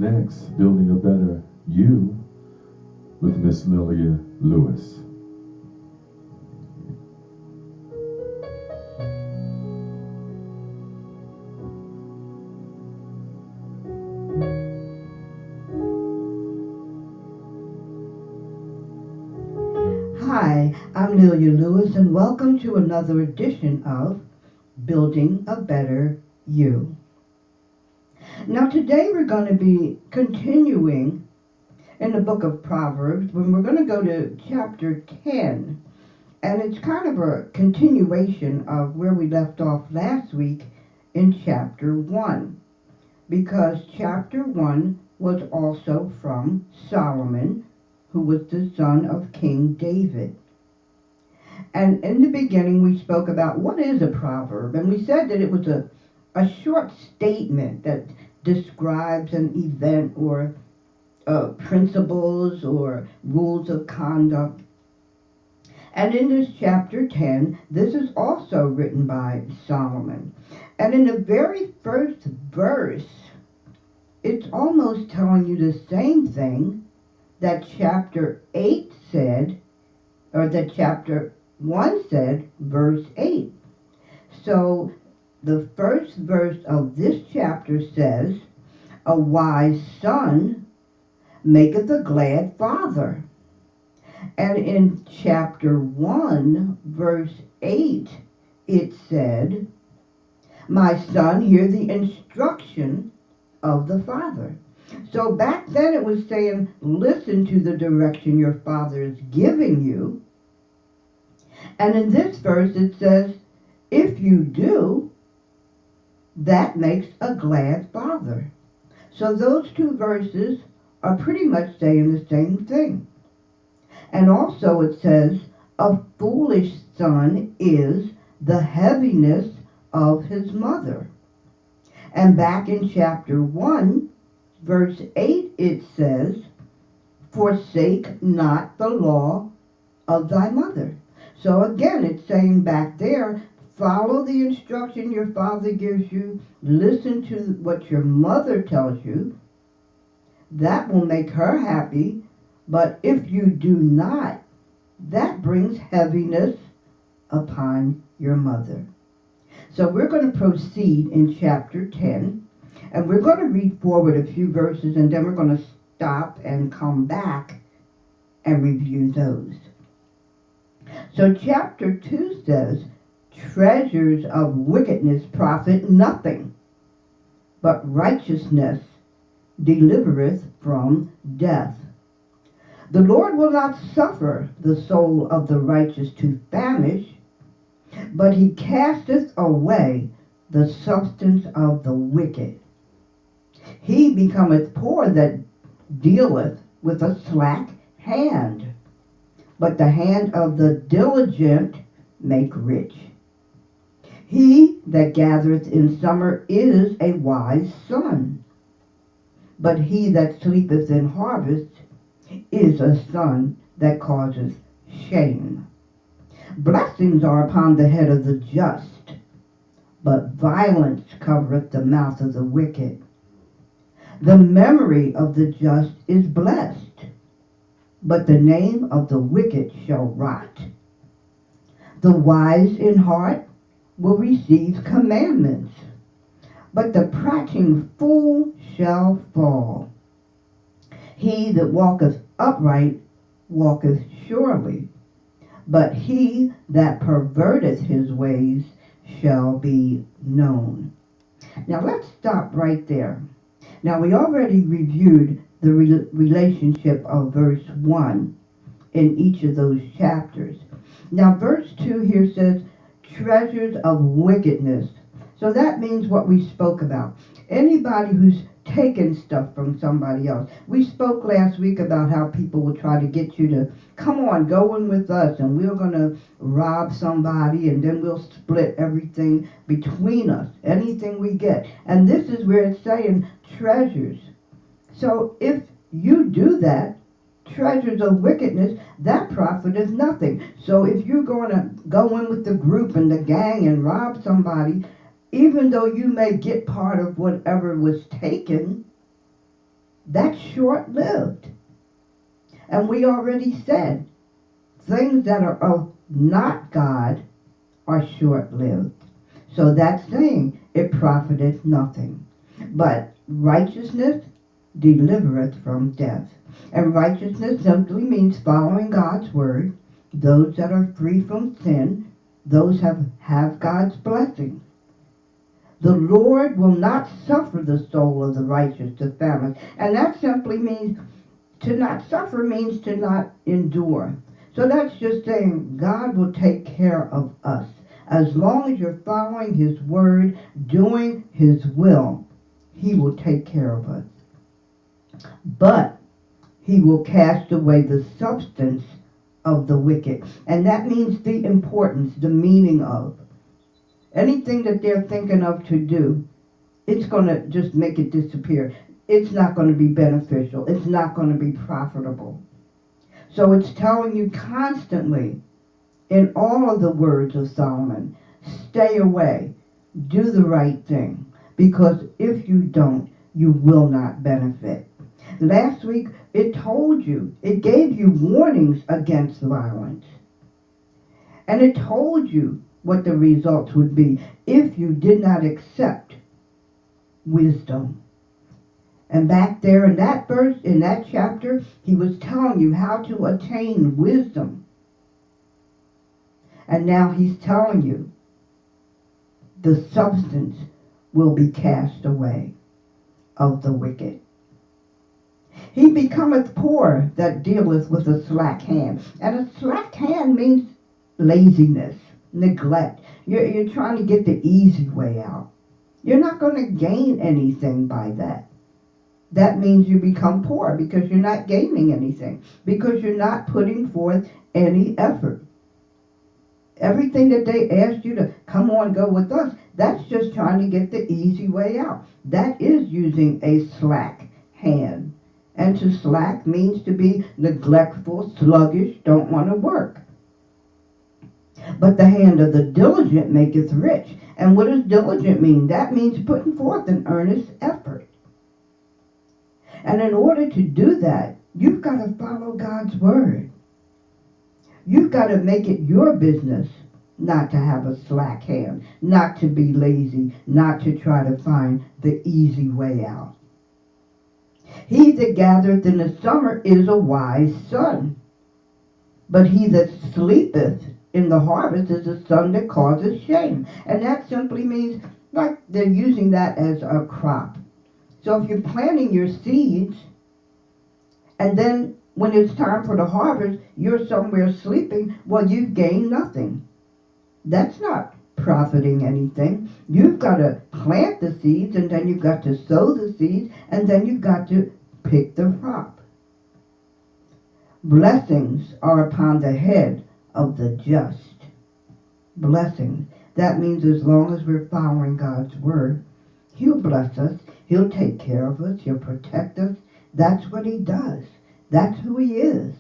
next, Building a Better You with Miss Lelia Lewis. Hi, I'm Lelia Lewis, and welcome to another edition of Building a Better You. Now, today we're going to be continuing in the book of Proverbs when we're going to go to chapter 10. And it's kind of a continuation of where we left off last week in chapter 1. Because chapter 1 was also from Solomon, who was the son of King David. And in the beginning, we spoke about what is a proverb, and we said that it was a short statement that describes an event or principles or rules of conduct. And in this chapter 10, this is also written by Solomon. And in the very first verse, it's almost telling you the same thing that chapter 8 said, or that chapter 1 said, verse 8. So the first verse of this chapter says, "A wise son maketh a glad father." And in chapter 1, verse 8, it said, "My son, hear the instruction of the father." So back then it was saying, listen to the direction your father is giving you. And in this verse it says, if you do, that makes a glad father. So those two verses are pretty much saying the same thing. And also it says, a foolish son is the heaviness of his mother. And back in chapter 1, verse 8, it says, forsake not the law of thy mother. So again, it's saying back there, follow the instruction your father gives you, listen to what your mother tells you. That will make her happy. But if you do not, that brings heaviness upon your mother. So we're going to proceed in chapter 10, and we're going to read forward a few verses, and then we're going to stop and come back and review those. So chapter 2 says, treasures of wickedness profit nothing, but righteousness delivereth from death. The Lord will not suffer the soul of the righteous to famish, but he casteth away the substance of the wicked. He becometh poor that dealeth with a slack hand, but the hand of the diligent make rich. He that gathereth in summer is a wise son, but he that sleepeth in harvest is a son that causeth shame. Blessings are upon the head of the just, but violence covereth the mouth of the wicked. The memory of the just is blessed, but the name of the wicked shall rot. The wise in heart will receive commandments, but the prating fool shall fall. He that walketh upright walketh surely, but he that perverteth his ways shall be known. Now let's stop right there. Now we already reviewed the relationship of verse 1 in each of those chapters. Now verse 2 here says, treasures of wickedness. So that means what we spoke about. Anybody who's taken stuff from somebody else. We spoke last week about how people will try to get you to, come on, go in with us, and we're going to rob somebody, and then we'll split everything between us, anything we get. And this is where it's saying treasures. So if you do that, treasures of wickedness, that profit is nothing. So if you're going to go in with the group and the gang and rob somebody, even though you may get part of whatever was taken, That's short-lived. And we already said, things that are of not God are short-lived. So that's saying, it profiteth nothing. But righteousness delivereth from death. And righteousness simply means following God's word. Those that are free from sin, those have God's blessing. The Lord will not suffer the soul of the righteous to famine. And that simply means, to not suffer means to not endure. So that's just saying God will take care of us. As long as you're following his word, doing his will, he will take care of us. But he will cast away the substance of the wicked. And that means the importance, the meaning of. Anything that they're thinking of to do, it's going to just make it disappear. It's not going to be beneficial. It's not going to be profitable. So it's telling you constantly, in all of the words of Solomon, stay away. Do the right thing. Because if you don't, you will not benefit. Last week, it told you, it gave you warnings against violence. And it told you what the results would be if you did not accept wisdom. And back there in that verse, in that chapter, he was telling you how to attain wisdom. And now he's telling you the substance will be cast away of the wicked. He becometh poor that dealeth with a slack hand. And a slack hand means laziness, neglect. You're trying to get the easy way out. You're not going to gain anything by that. That means you become poor because you're not gaining anything, because you're not putting forth any effort. Everything that they asked you to come on, go with us, that's just trying to get the easy way out. That is using a slack hand. And to slack means to be neglectful, sluggish, don't want to work. But the hand of the diligent maketh rich. And what does diligent mean? That means putting forth an earnest effort. And in order to do that, you've got to follow God's word. You've got to make it your business not to have a slack hand, not to be lazy, not to try to find the easy way out. He that gathereth in the summer is a wise son, but he that sleepeth in the harvest is a son that causes shame. And that simply means, like they're using that as a crop. So if you're planting your seeds, and then when it's time for the harvest, you're somewhere sleeping, well, you've gained nothing. That's not profiting anything. You've got to plant the seeds, and then you've got to sow the seeds, and then you've got to pick the crop. Blessings are upon the head of the just. Blessings. That means as long as we're following God's word, he'll bless us. He'll take care of us. He'll protect us. That's what he does. That's who he is.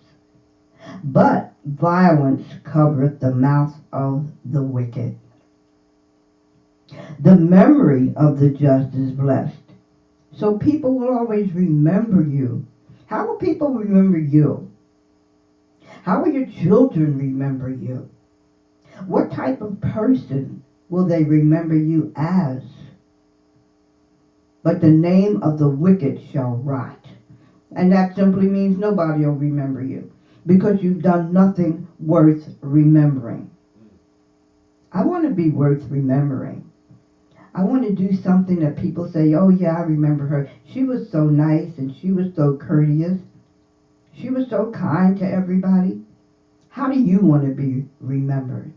But violence covereth the mouth of the wicked. The memory of the just is blessed. So people will always remember you. How will people remember you? How will your children remember you? What type of person will they remember you as? But the name of the wicked shall rot. And that simply means nobody will remember you, because you've done nothing worth remembering. I want to be worth remembering. I want to do something that people say, oh yeah, I remember her. She was so nice and she was so courteous. She was so kind to everybody. How do you want to be remembered?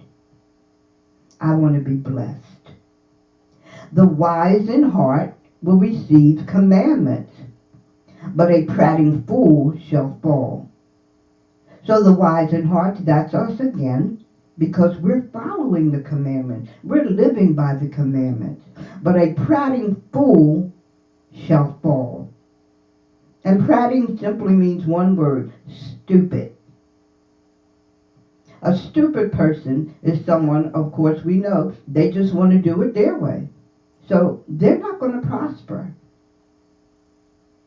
I want to be blessed. The wise in heart will receive commandments, but a prating fool shall fall. So the wise in heart, that's us again, because we're following the commandments. We're living by the commandments. But a prating fool shall fall. And prating simply means one word, stupid. A stupid person is someone, of course we know, they just want to do it their way. So they're not going to prosper.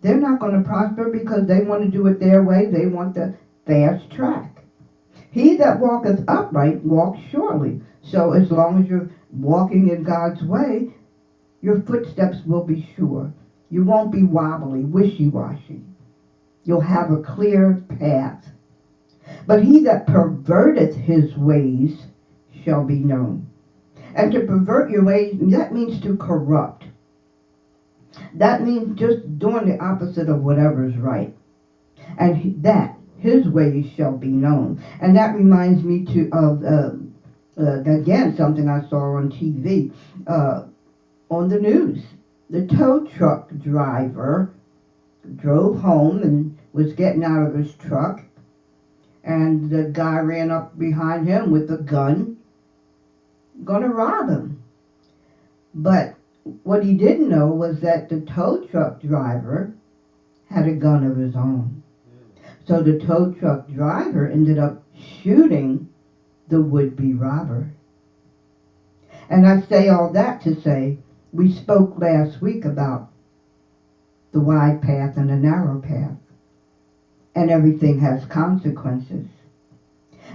They're not going to prosper because they want to do it their way. They want the fast track. He that walketh upright walks surely. So as long as you're walking in God's way, your footsteps will be sure. You won't be wobbly, wishy-washy. You'll have a clear path. But he that perverteth his ways shall be known. And to pervert your ways, that means to corrupt. That means just doing the opposite of whatever's right. And that, his ways shall be known. And that reminds me of, again, something I saw on TV, on the news. The tow truck driver drove home and was getting out of his truck, and the guy ran up behind him with a gun, gonna rob him. But what he didn't know was that the tow truck driver had a gun of his own. So the tow truck driver ended up shooting the would-be robber. And I say all that to say, we spoke last week about the wide path and the narrow path. And everything has consequences.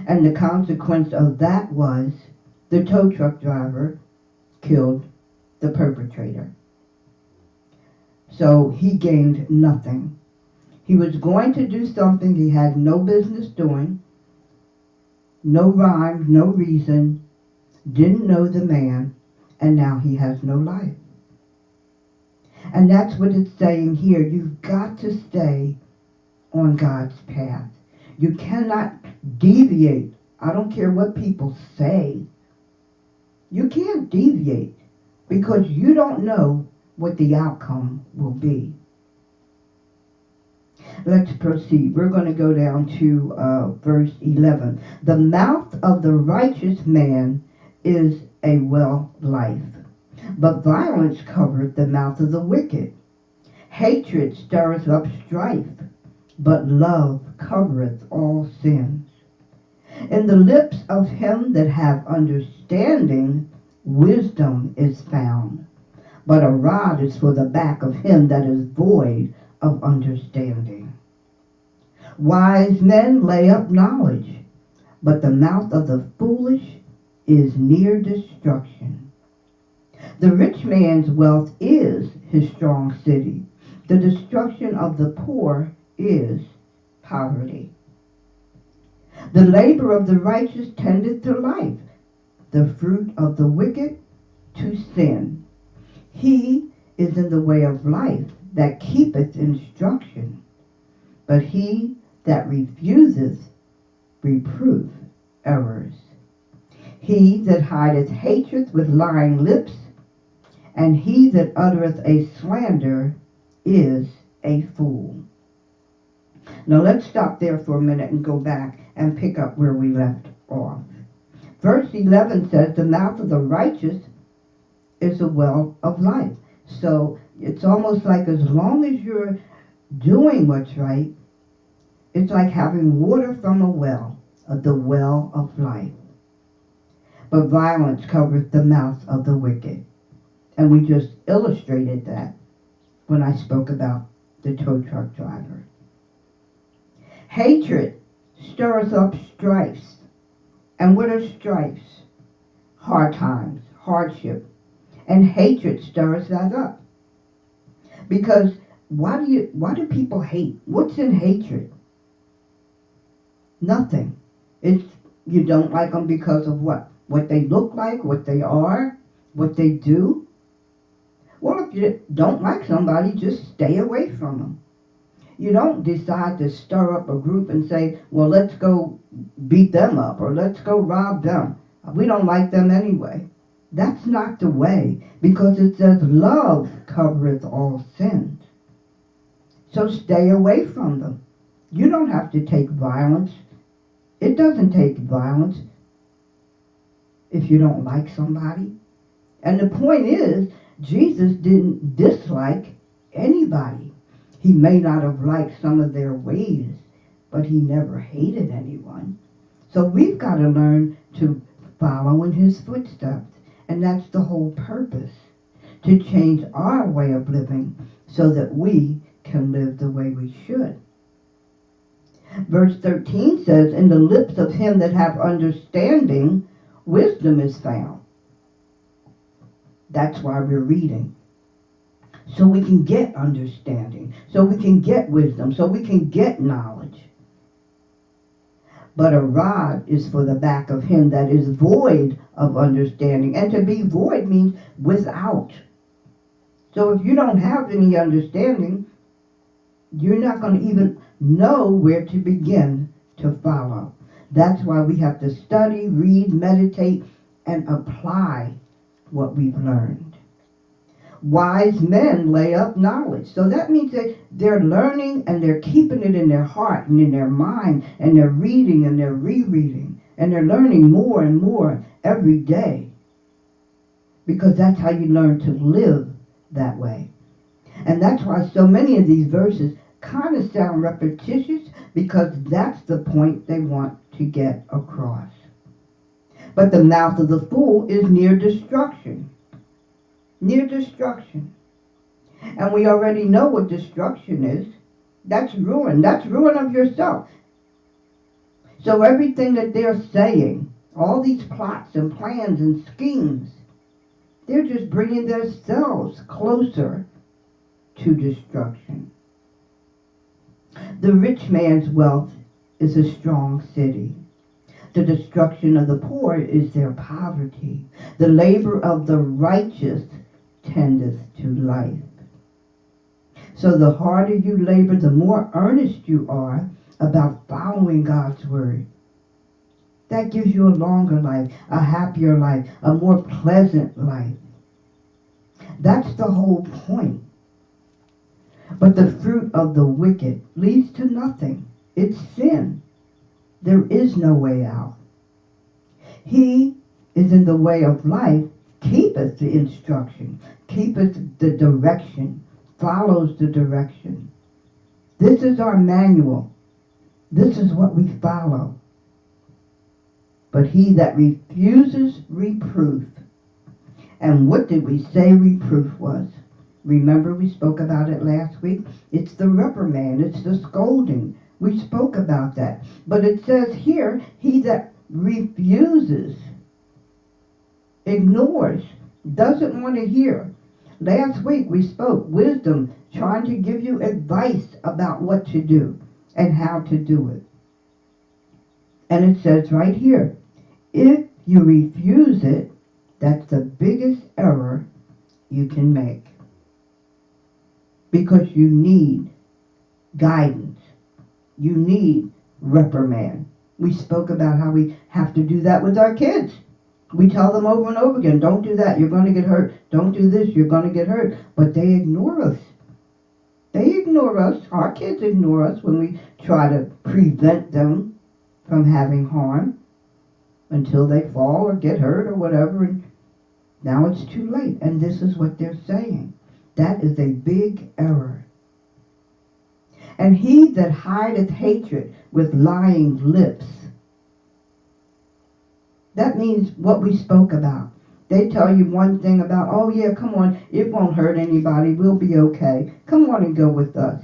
And the consequence of that was the tow truck driver killed the perpetrator. So he gained nothing. He was going to do something he had no business doing, no rhyme, no reason, didn't know the man, and now he has no life. And that's what it's saying here. You've got to stay on God's path. You cannot deviate. I don't care what people say. You can't deviate because you don't know what the outcome will be. Let's proceed. We're going to go down to verse 11. The mouth of the righteous man is a well life, but violence covereth the mouth of the wicked. Hatred stirreth up strife, but love covereth all sins. In the lips of him that have understanding, wisdom is found, but a rod is for the back of him that is void of understanding. Wise men lay up knowledge, but the mouth of the foolish is near destruction. The rich man's wealth is his strong city. The destruction of the poor is poverty. The labor of the righteous tendeth to life, the fruit of the wicked to sin. He is in the way of life that keepeth instruction, but he that refuseth reproof errors. He that hideth hatred with lying lips, and he that uttereth a slander is a fool. Now let's stop there for a minute and go back and pick up where we left off. Verse 11 says, the mouth of the righteous is a well of life. So it's almost like as long as you're doing what's right, it's like having water from a well, the well of life. But violence covers the mouth of the wicked. And we just illustrated that when I spoke about the tow truck driver. Hatred stirs up strifes. And what are strifes? Hard times, hardship. And hatred stirs that up. Because why do people hate? What's in hatred? Nothing. It's you don't like them because of what? What they look like, what they are, what they do. Well, if you don't like somebody, just stay away from them. You don't decide to stir up a group and say, well, let's go beat them up or let's go rob them. We don't like them anyway. That's not the way, because it says love covereth all sins. So stay away from them. You don't have to take violence. It doesn't take violence if you don't like somebody. And the point is, Jesus didn't dislike anybody. He may not have liked some of their ways, but he never hated anyone. So we've got to learn to follow in his footsteps. And that's the whole purpose, to change our way of living so that we can can live the way we should. Verse 13 says, in the lips of him that have understanding, wisdom is found. That's why we're reading. So we can get understanding. So we can get wisdom. So we can get knowledge. But a rod is for the back of him that is void of understanding. And to be void means without. So if you don't have any understanding, you're not going to even know where to begin to follow. That's why we have to study, read, meditate, and apply what we've learned. Wise men lay up knowledge. So that means that they're learning and they're keeping it in their heart and in their mind, and they're reading and they're rereading, and they're learning more and more every day. Because that's how you learn to live that way. And that's why so many of these verses kind of sound repetitious, because that's the point they want to get across. But the mouth of the fool is near destruction. Near destruction. And we already know what destruction is. That's ruin. That's ruin of yourself. So everything that they're saying, all these plots and plans and schemes, they're just bringing themselves closer to destruction. The rich man's wealth is a strong city. The destruction of the poor is their poverty. The labor of the righteous tendeth to life. So the harder you labor, the more earnest you are about following God's word. That gives you a longer life, a happier life, a more pleasant life. That's the whole point. But the fruit of the wicked leads to nothing. It's sin. There is no way out. He is in the way of life, keepeth the instruction, keepeth the direction, follows the direction. This is our manual. This is what we follow. But he that refuses reproof. And what did we say reproof was? Remember, we spoke about it last week. It's the reprimand. It's the scolding. We spoke about that. But it says here, he that refuses, ignores, doesn't want to hear. Last week we spoke wisdom, trying to give you advice about what to do and how to do it. And it says right here, if you refuse it, that's the biggest error you can make. Because you need guidance. You need reprimand. We spoke about how we have to do that with our kids. We tell them over and over again, don't do that, you're going to get hurt. Don't do this, you're going to get hurt. But they ignore us. They ignore us. Our kids ignore us when we try to prevent them from having harm until they fall or get hurt or whatever. And now it's too late. And this is what they're saying. That is a big error. And he that hideth hatred with lying lips. That means what we spoke about. They tell you one thing about, oh yeah, come on, it won't hurt anybody, we'll be okay. Come on and go with us.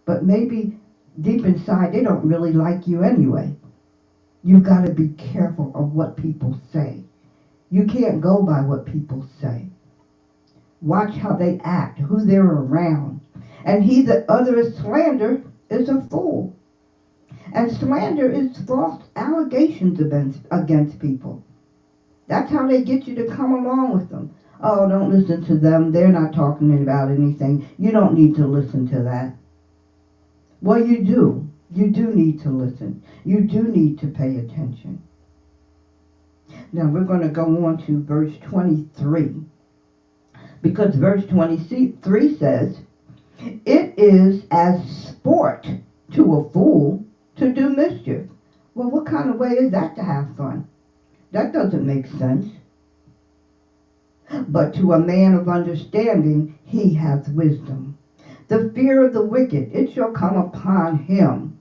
But maybe deep inside they don't really like you anyway. You've got to be careful of what people say. You can't go by what people say. Watch how they act, who they're around. And he that uttereth slander is a fool. And slander is false allegations against people. That's how they get you to come along with them. Oh, don't listen to them. They're not talking about anything. You don't need to listen to that. Well, you do. You do need to listen. You do need to pay attention. Now, we're going to go on to verse 23. Because verse 23 says, it is as sport to a fool to do mischief. Well, what kind of way is that to have fun? That doesn't make sense. But to a man of understanding, he hath wisdom. The fear of the wicked, it shall come upon him.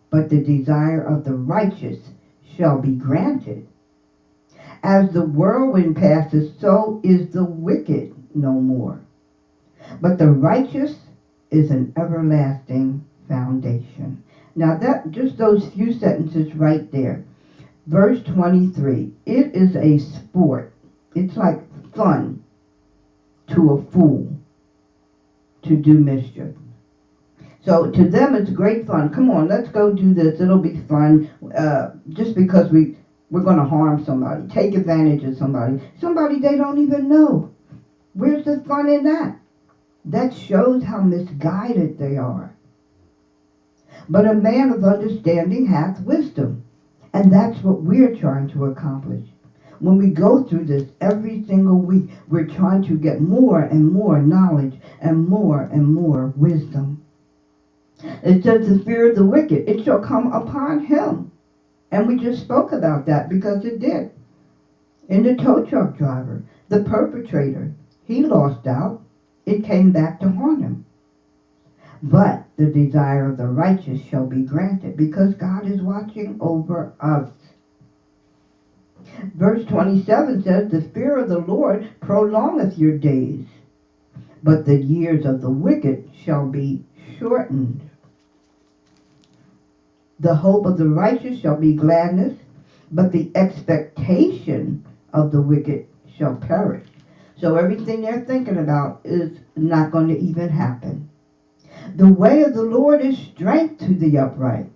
But the desire of the righteous shall be granted. As the whirlwind passes, so is the wicked no more. But the righteous is an everlasting foundation. Now that, just those few sentences right there. Verse 23, it is a sport. It's like fun to a fool to do mischief. So to them it's great fun. Come on, let's go do this. It'll be fun. Just because we're going to harm somebody, take advantage of somebody they don't even know. Where's the fun in that? That shows how misguided they are. But a man of understanding hath wisdom. And that's what we're trying to accomplish. When we go through this every single week, we're trying to get more and more knowledge and more wisdom. It says the fear of the wicked, it shall come upon him. And we just spoke about that because it did. In the tow truck driver, the perpetrator, he lost out. It came back to haunt him. But the desire of the righteous shall be granted because God is watching over us. Verse 27 says, the fear of the Lord prolongeth your days, but the years of the wicked shall be shortened. The hope of the righteous shall be gladness, but the expectation of the wicked shall perish. So everything they're thinking about is not going to even happen. The way of the Lord is strength to the upright,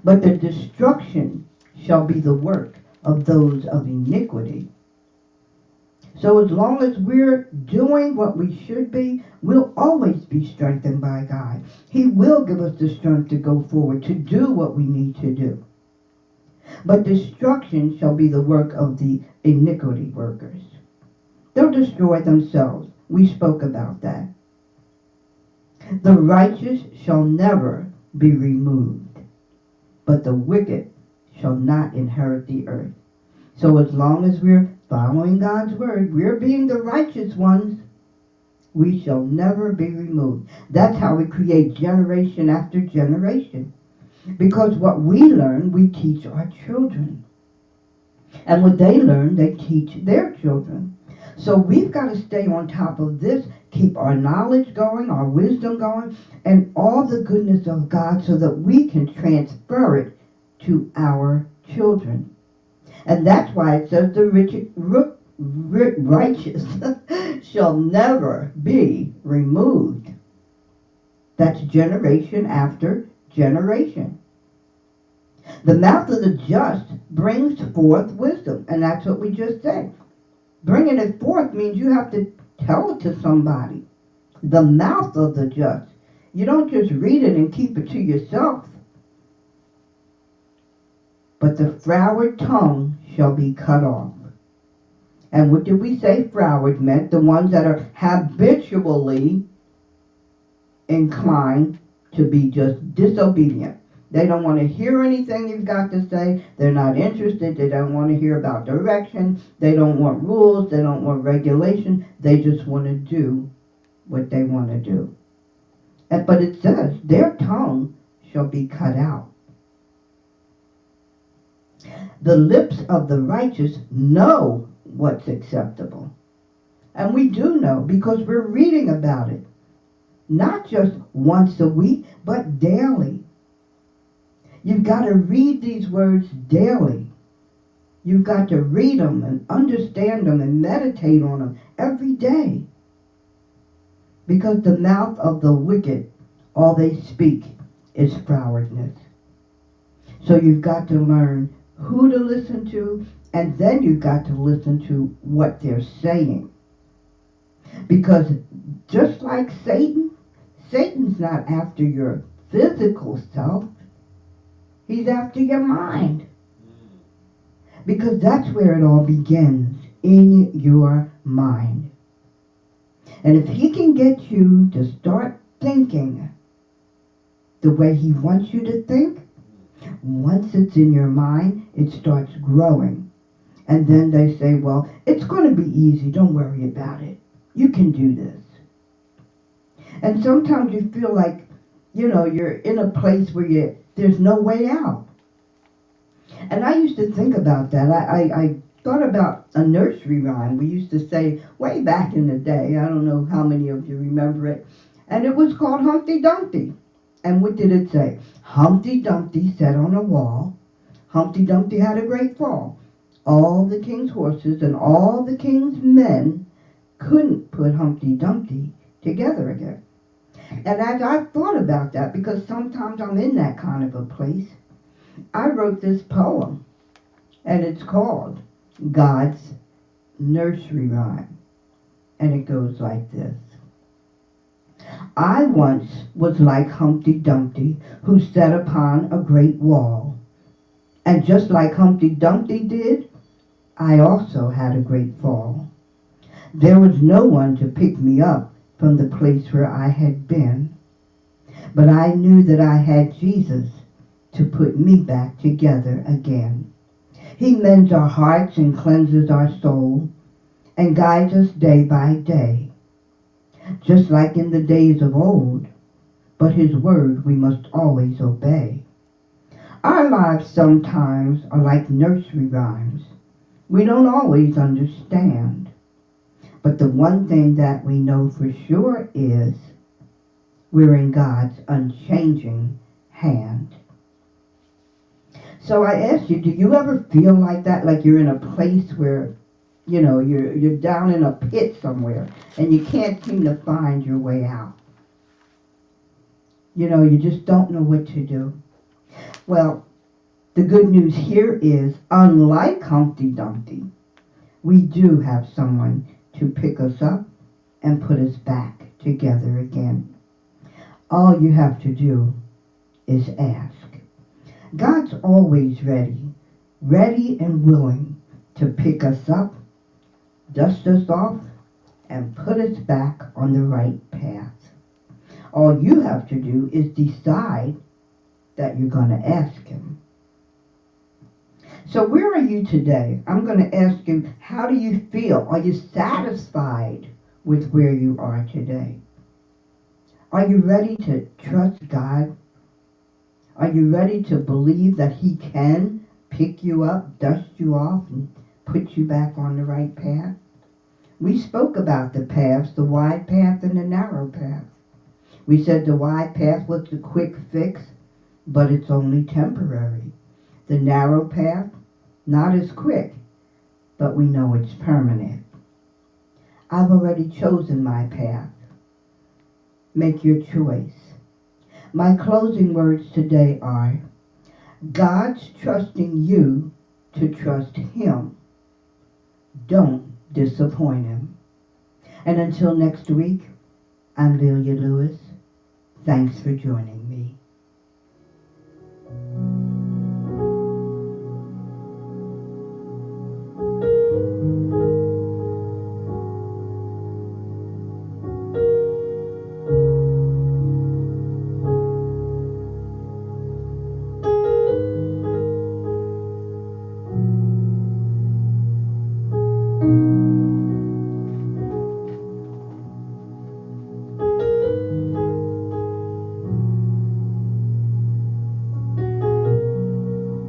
but the destruction shall be the work of those of iniquity. So as long as we're doing what we should be, we'll always be strengthened by God. He will give us the strength to go forward, to do what we need to do. But destruction shall be the work of the iniquity workers. They'll destroy themselves. We spoke about that. The righteous shall never be removed, but the wicked shall not inherit the earth. So as long as we're following God's word, we're being the righteous ones, we shall never be removed. That's how we create generation after generation. Because what we learn, we teach our children. And what they learn, they teach their children. So we've got to stay on top of this, keep our knowledge going, our wisdom going, and all the goodness of God so that we can transfer it to our children. And that's why it says the righteous shall never be removed. That's generation after generation. The mouth of the just brings forth wisdom. And that's what we just said. Bringing it forth means you have to tell it to somebody. The mouth of the just. You don't just read it and keep it to yourself. But the froward tongue shall be cut off. And what did we say froward meant? The ones that are habitually inclined to be just disobedient. They don't want to hear anything you've got to say. They're not interested. They don't want to hear about direction. They don't want rules. They don't want regulation. They just want to do what they want to do. But it says, their tongue shall be cut out. The lips of the righteous know what's acceptable. And we do know because we're reading about it. Not just once a week, but daily. You've got to read these words daily. You've got to read them and understand them and meditate on them every day. Because the mouth of the wicked, all they speak is frowardness. So you've got to learn who to listen to, and then you've got to listen to what they're saying. Because just like Satan's not after your physical self. He's after your mind. Because that's where it all begins, in your mind. And if he can get you to start thinking the way he wants you to think, once it's in your mind, it starts growing. And then they say, well, it's going to be easy. Don't worry about it. You can do this. And sometimes you feel like, you're in a place where there's no way out. And I used to think about that. I thought about a nursery rhyme we used to say way back in the day. I don't know how many of you remember it. And it was called Humpty Dumpty. And what did it say? Humpty Dumpty sat on a wall. Humpty Dumpty had a great fall. All the king's horses and all the king's men couldn't put Humpty Dumpty together again. And as I thought about that, because sometimes I'm in that kind of a place, I wrote this poem, and it's called God's Nursery Rhyme. And it goes like this. I once was like Humpty Dumpty, who sat upon a great wall. And just like Humpty Dumpty did, I also had a great fall. There was no one to pick me up from the place where I had been, but I knew that I had Jesus to put me back together again. He mends our hearts and cleanses our soul and guides us day by day, just like in the days of old, but his word we must always obey. Our lives sometimes are like nursery rhymes. We don't always understand, but the one thing that we know for sure is we're in God's unchanging hand. So I ask you, do you ever feel like that, like you're in a place where, you're down in a pit somewhere and you can't seem to find your way out? You just don't know what to do. Well, the good news here is, unlike Humpty Dumpty, we do have someone to pick us up and put us back together again. All you have to do is ask. God's always ready and willing to pick us up, dust us off, and put us back on the right path. All you have to do is decide that you're going to ask him. So where are you today? I'm going to ask you, how do you feel? Are you satisfied with where you are today? Are you ready to trust God? Are you ready to believe that he can pick you up, dust you off, and put you back on the right path? We spoke about the paths, the wide path and the narrow path. We said the wide path was the quick fix, but it's only temporary. The narrow path, not as quick, but we know it's permanent. I've already chosen my path. Make your choice. My closing words today are, God's trusting you to trust him. Don't disappoint him. And until next week, I'm Lelia Lewis. Thanks for joining me.